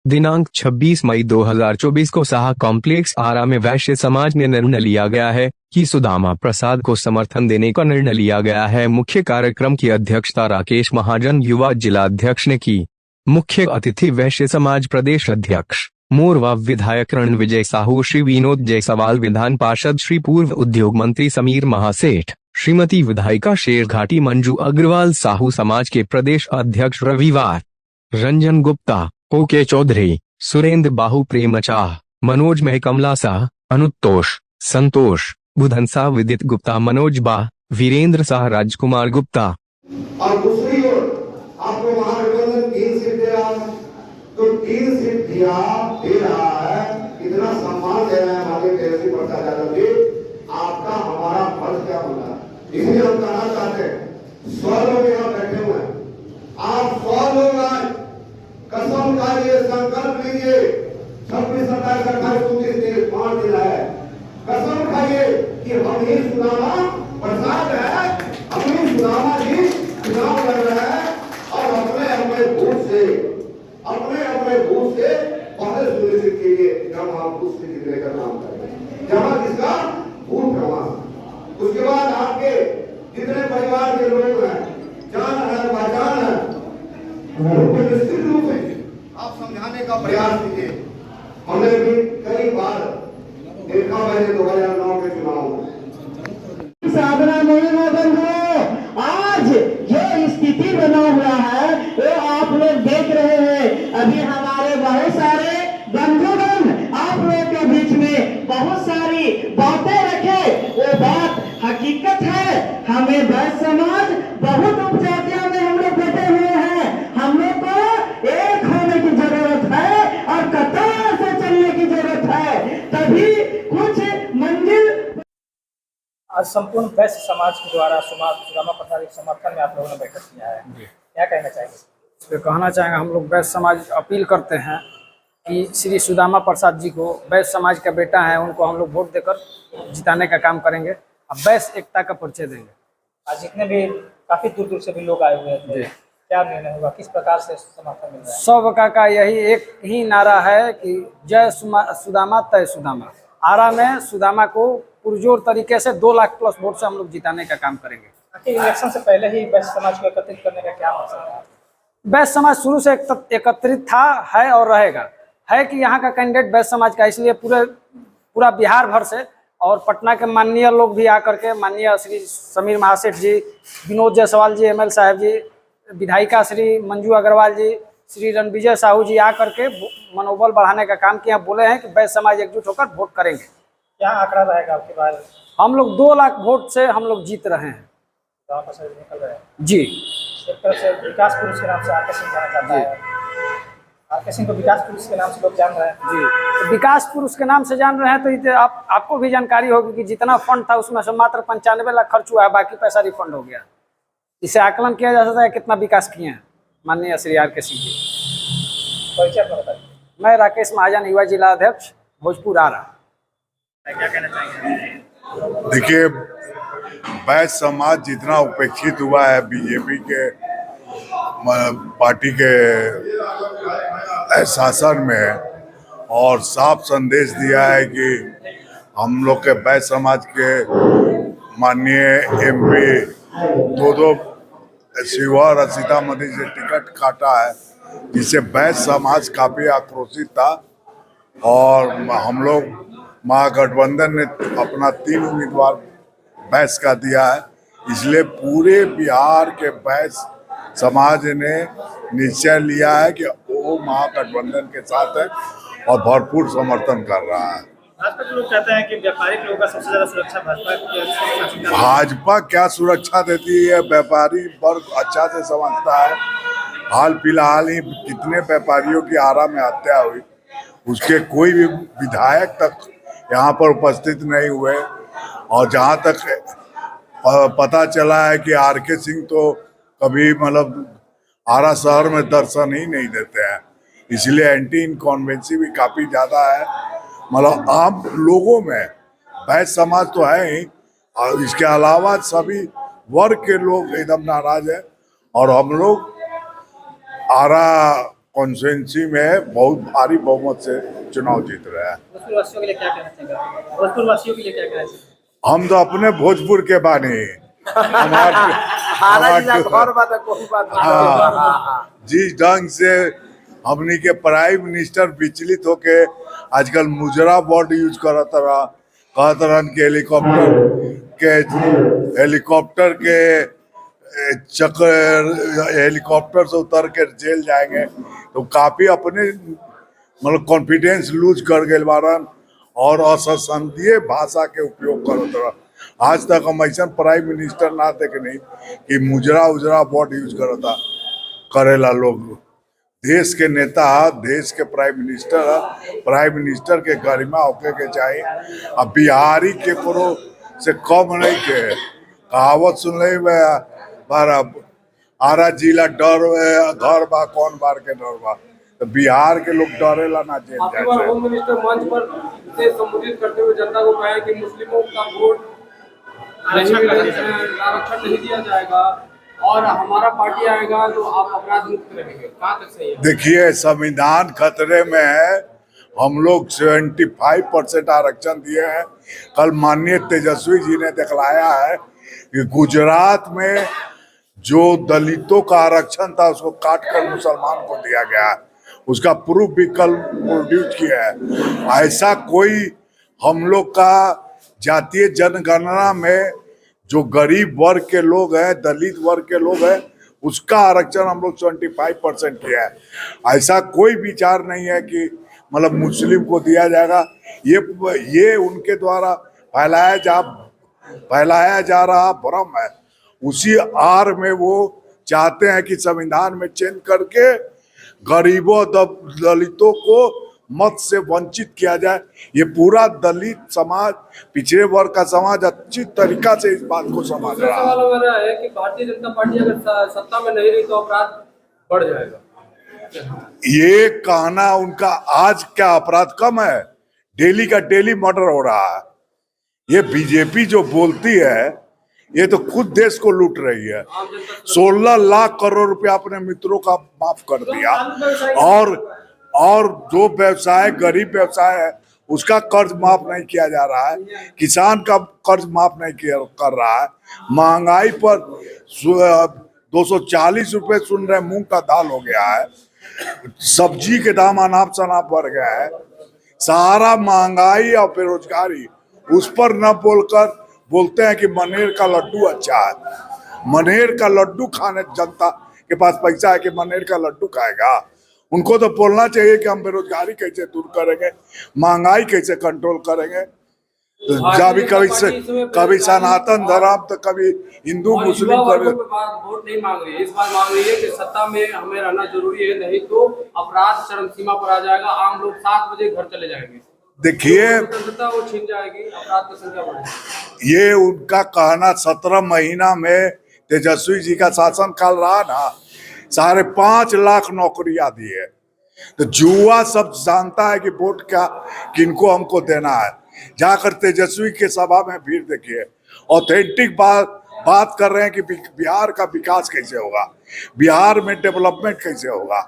दिनांक 26 मई 2024 को साहा कॉम्प्लेक्स आरा में वैश्य समाज ने निर्णय लिया गया है कि सुदामा प्रसाद को समर्थन देने का निर्णय लिया गया है। मुख्य कार्यक्रम की अध्यक्षता राकेश महाजन युवा जिला अध्यक्ष ने की। मुख्य अतिथि वैश्य समाज प्रदेश अध्यक्ष मोरवा विधायक रणविजय साहू, श्री विनोद जायसवाल विधान पार्षद, श्री पूर्व उद्योग मंत्री समीर महासेठ, श्रीमती विधायिका शेरघाटी मंजू अग्रवाल, साहू समाज के प्रदेश अध्यक्ष रविवार रंजन गुप्ता, ओके चौधरी, सुरेंद्र बाहू, प्रेमचाह, मनोज मह, कमला शाह, अनुतोष, संतोष, बुधन शाह, विदित गुप्ता, मनोज बा, वीरेंद्र शाह, राजकुमार गुप्ता। और दूसरी ओर आपको महागठबंधन 3 सीट दे रहा है, तो 3 सीट दे रहा है, इतना सम्मान दे रहे हैं हमारे तेजस्वी प्रसाद यादव जी। आपका हमारा फर्ज क्या बनता है, इसलिए हम कहना चाहते हैं 100 लोग यहाँ बैठे हुए हैं, आप 100 लोग आज कसम खाइए, संकल्प लीजिए, 26, 27, 28, 29 दिन 5 दिन है, कसम खाइए कि हम ही सुदामा प्रसाद है, हम ही सुदामा जी चुनाव लड़ रहे हैं और अपने बूथ से पहले सुनिश्चित कीजिए जब हम बूथ से जीतने का काम करें, जहां जिसका बूथ रवा। उसके बाद आपके जितने परिवार के लोग हैं, जान है, पहचान है, निश्चित रूप से आप समझाने का प्रयास कीजिए। हमने भी कई बार देखा, मैंने 2009 के चुनाव में साधना नहीं है बंधुओं, आज जो स्थिति बना हुआ है वो आप लोग देख रहे हैं। अभी हमारे बहुत सारे बंधुगण आप लोग के बीच में बहुत सारी बातें रखे, वो बात हकीकत है। हमें वैश्य समाज बहुत उपजातियों में हम लोग बैठे हुए हैं, हम लोग को एक होने की जरूरत है और कतार से चलने की जरूरत है, तभी कुछ मंजिल। आज संपूर्ण वैश्य समाज के द्वारा सुदामा प्रसाद के समर्थन में आप लोगों ने बैठक किया है, क्या कहना चाहेंगे? इस पर कहना चाहेंगे, हम लोग वैश्य समाज अपील करते हैं कि श्री सुदामा प्रसाद जी को, वैश्य समाज का बेटा है, उनको हम लोग वोट देकर जिताने का काम करेंगे, अब वैश्य एकता का परिचय देंगे। आज जितने भी काफी दूर दूर से भी लोग आए हुए थे, क्या निर्णय होगा, किस प्रकार से समर्थन मिल रहा है? सब का यही एक ही नारा है कि जय सुदामा तय सुदामा। आरा में सुदामा को पुरजोर तरीके से 2 लाख प्लस वोट से हम लोग जिताने का काम करेंगे। इलेक्शन से पहले ही वैश्य समाज को एकत्रित करने का क्या मकसद है? वैश्य समाज शुरू से एकत्रित था, है और रहेगा, है कि यहाँ का कैंडिडेट वैश्य समाज का, इसलिए पूरा बिहार भर से और पटना के माननीय लोग भी आकर के, माननीय श्री समीर महासेठ जी, विनोद जायसवाल जी, ML साहब जी, विधायिका श्री मंजू अग्रवाल जी, श्री रणविजय साहू जी आकर के मनोबल बढ़ाने का काम किया। बोले हैं कि वैश्य समाज एकजुट होकर वोट करेंगे। क्या आंकड़ा रहेगा आपके पास? हम लोग 2 लाख वोट से हम लोग जीत रहे हैं। गाँव का सर्वे निकल रहा है जी। एक तरफ से विकास पुरुष के नाम से आर के सिंह जाना जाता है, आर के सिंह को विकास पुरुष के नाम से लोग जान रहे हैं जी। तो विकास पुरुष के नाम से जान रहे हैं, तो आपको भी जानकारी होगी कि जितना फंड था उसमें से मात्र 95 लाख खर्च हुआ है, बाकी पैसा रिफंड हो गया। इसे आकलन किया जा सकता है कितना विकास किए हैं माननीय श्री आर के सिंह जी। परिचय अपना बताइए। मैं राकेश महाजन, युवा जिला अध्यक्ष, भोजपुर आरा। क्या कहना चाहेंगे? देखिए, वैश्य समाज जितना उपेक्षित हुआ है बीजेपी के पार्टी के शासन में, और साफ संदेश दिया है कि हम लोग के वैश्य समाज के माननीय MP 2 शिवहर और सीतामढ़ी से टिकट काटा है, जिससे वैश्य समाज काफी आक्रोशित था। और हम लोग महागठबंधन ने अपना 3 उम्मीदवार वैश्य का दिया है, इसलिए पूरे बिहार के वैश्य समाज ने निश्चय लिया है कि वो महागठबंधन के साथ है और भरपूर समर्थन कर रहा है। भाजपा के लोग कहते हैं कि व्यापारिक लोगों का सबसे ज्यादा सुरक्षा भाजपा क्या सुरक्षा देती है, व्यापारी वर्ग अच्छा से समझता है। हाल फिलहाल ही कितने व्यापारियों की आरा में हत्या हुई, उसके कोई भी विधायक तक यहाँ पर उपस्थित नहीं हुए, और जहाँ तक पता चला है कि आर के सिंह तो कभी मतलब आरा शहर में दर्शन ही नहीं देते हैं, इसलिए एंटी इनकॉन्वेंसी भी काफी ज्यादा है। मतलब आम लोगों में वैश्य समाज तो है ही, और इसके अलावा सभी वर्ग के लोग एकदम नाराज है। और हम लोग आरा कॉन्स्टिट्यूंसी में बहुत भारी बहुमत से चुनाव जीत रहे हैं। भोजपुर वासियों के लिए क्या कहना चाहेंगे? भोजपुर वासियों के लिए क्या कहना चाहेंगे? हम तो अपने भोजपुर के बानी जिस ढंग से हमनी के प्राइम मिनिस्टर विचलित होके आजकल मुजरा वर्ड यूज करत रहा, कहत रहन कि हेलीकॉप्टर के चक्कर हेलीकॉप्टर से उतर के जेल जाएंगे, तो काफी अपने मतलब कॉन्फिडेंस लूज कर गए बारन और असंसदीय भाषा के उपयोग करत रहा। आज तक हम ऐसा प्राइम मिनिस्टर ना देखे नहीं कि मुजरा उजरा वर्ड यूज करता करेला लोग। देश के नेता, देश के प्राइम मिनिस्टर के गरिमा होके के चाहिए। अब बिहारी के करो से कम नहीं के कहावत सुन ले आरा जिला डर घर बा कौन बार के डर बा, तो बिहार के लोग डरेला ना जेल जाए। होम मिनिस्टर मंच पर से संबोधित करते हुए जनता को कहा कि मुस्लिमों का वोट आरक्षण नहीं दिया जाएगा और हमारा पार्टी आएगा तो आप अपराध मुक्त रहेंगे, कहाँ तक सही है? देखिए, संविधान खतरे में है। हम लोग 75% आरक्षण दिए हैं। कल माननीय तेजस्वी जी ने दिखलाया है कि गुजरात में जो दलितों का आरक्षण था उसको काट कर मुसलमान को दिया गया है, उसका प्रूफ भी कल प्रोड्यूस किया है। ऐसा कोई हम लोग का जातीय जनगणना में जो गरीब वर्ग के लोग हैं, दलित वर्ग के लोग हैं, उसका आरक्षण हम लोग 25% किया है। ऐसा कोई विचार नहीं है कि मतलब मुस्लिम को दिया जाएगा। ये उनके द्वारा फैलाया जा रहा भ्रम है। उसी आड़ में वो चाहते हैं कि संविधान में चेंज करके गरीबों दलितों को मत से वंचित किया जाए। ये पूरा दलित समाज, पिछड़े वर्ग का समाज अच्छी तरीका से इस बात को समझ रहा है। सवाल मेरा है कि भारतीय जनता पार्टी अगर सत्ता में नहीं रही तो अपराध बढ़ जाएगा। ये कहना उनका, आज क्या अपराध कम है? डेली का डेली मर्डर हो रहा है। ये बीजेपी जो बोलती है ये तो खुद देश को लूट रही है। 16 लाख करोड़ रुपया अपने मित्रों का माफ कर दिया और जो व्यवसाय, गरीब व्यवसाय है, उसका कर्ज माफ नहीं किया जा रहा है। किसान का कर्ज माफ नहीं कर रहा है। महंगाई पर 240 रुपए सुन रहे, मूंग का दाल हो गया है। सब्जी के दाम अनाप शनाप बढ़ गया है। सारा महंगाई और बेरोजगारी, उस पर न बोलकर बोलते हैं कि मनेर का लड्डू अच्छा है। मनेर का लड्डू खाने जनता के पास पैसा है कि मनेर का लड्डू खाएगा? उनको तो बोलना चाहिए कि हम बेरोजगारी कैसे दूर करेंगे, महंगाई कैसे कंट्रोल करेंगे। तो कभी सनातन धर्म तो कभी हिंदू मुस्लिम वोट नहीं मांग रही है, इस बार मांग रही है कि सत्ता में हमें रहना जरूरी है, नहीं तो अपराध चरम सीमा पर आ जाएगा। आम लोग 7 बजे घर चले जाएंगे। देखिए, वो छीन जाएगी, अपराध की संख्या बढ़ेगी। ये उनका कहना 17 महीना में तेजस्वी जी का शासन काल रहा ना, 5.5 लाख नौकरियां दी है। तो जुआ सब जानता है कि वोट क्या किनको हमको देना है। जाकर तेजस्वी के सभा में भीड़ देखिए, ऑथेंटिक बात कर रहे हैं कि बिहार का विकास कैसे होगा, बिहार में डेवलपमेंट कैसे होगा।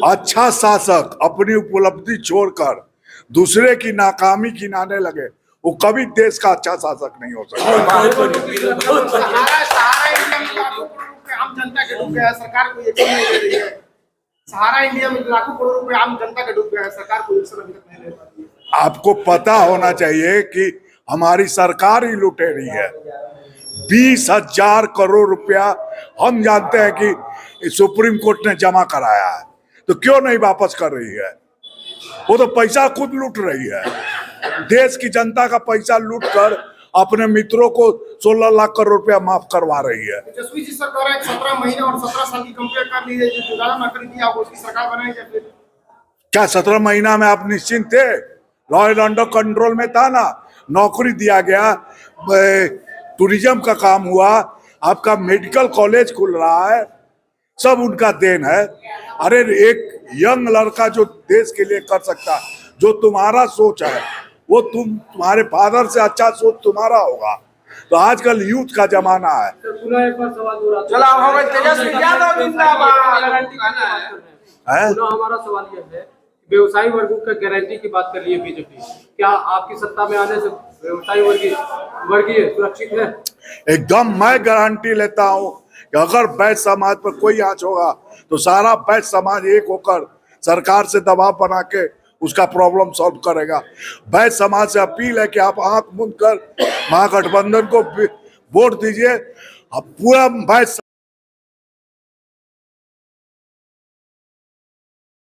अच्छा शासक अपनी उपलब्धि छोड़कर दूसरे की नाकामी गिनाने लगे, वो कभी देश का अच्छा शासक नहीं हो सकता। आम जनता के डूब गया है, सरकार को यकीन नहीं दे रही है। सहारा इंडिया में लाखों करोड़ रुपए आम जनता के डूब गया है, सरकार को एक्शन अभी तक नहीं ले पाती है। आपको पता होना चाहिए कि हमारी सरकार ही लुटेरी है। 20,000 करोड़ रुपया हम जानते हैं कि सुप्रीम कोर्ट ने जमा कराया है, तो क्यों नहीं वापस कर रही है? वो तो पैसा खुद लूट रही है। देश की जनता का पैसा लूट कर अपने मित्रों को 16 लाख करोड़ रुपया माफ करवा रही है। तेजस्वी जी सरकार 17 महीने और 17 साल की कंप्लीट कर ली है, जो ज्यादा नौकरी थी आप उसकी सरकार बनाएंगे फिर? क्या 17 महीना में आप निश्चिंत थे? लॉ एंड ऑर्डर कंट्रोल में था ना, नौकरी दिया गया, टूरिज्म का काम हुआ, आपका मेडिकल कॉलेज खुल रहा है, सब उनका देन है। अरे एक यंग लड़का जो देश के लिए कर सकता है, जो तुम्हारा सोच है, वो तुम्हारे फादर से अच्छा सोच तुम्हारा होगा। तो आजकल यूथ का जमाना है। पुनः एक बार सवाल दोहराता हूं। चला हो गए तेजस्वी यादव जिंदाबाद। है। पुनः हमारा सवाल यह है, व्यवसायी वर्गों का गारंटी की बात कर रही है बीजेपी, क्या आपकी सत्ता में आने से व्यवसायी वर्गीय सुरक्षित है? एकदम मैं गारंटी लेता हूँ कि अगर वैश्य समाज पर कोई आंच होगा तो सारा वैश्य समाज एक होकर सरकार से दबाव बना के उसका प्रॉब्लम सॉल्व करेगा। वैश्य समाज से अपील है कि आप आंख मूंद कर महागठबंधन को वोट दीजिए। अब पूरा वैश्य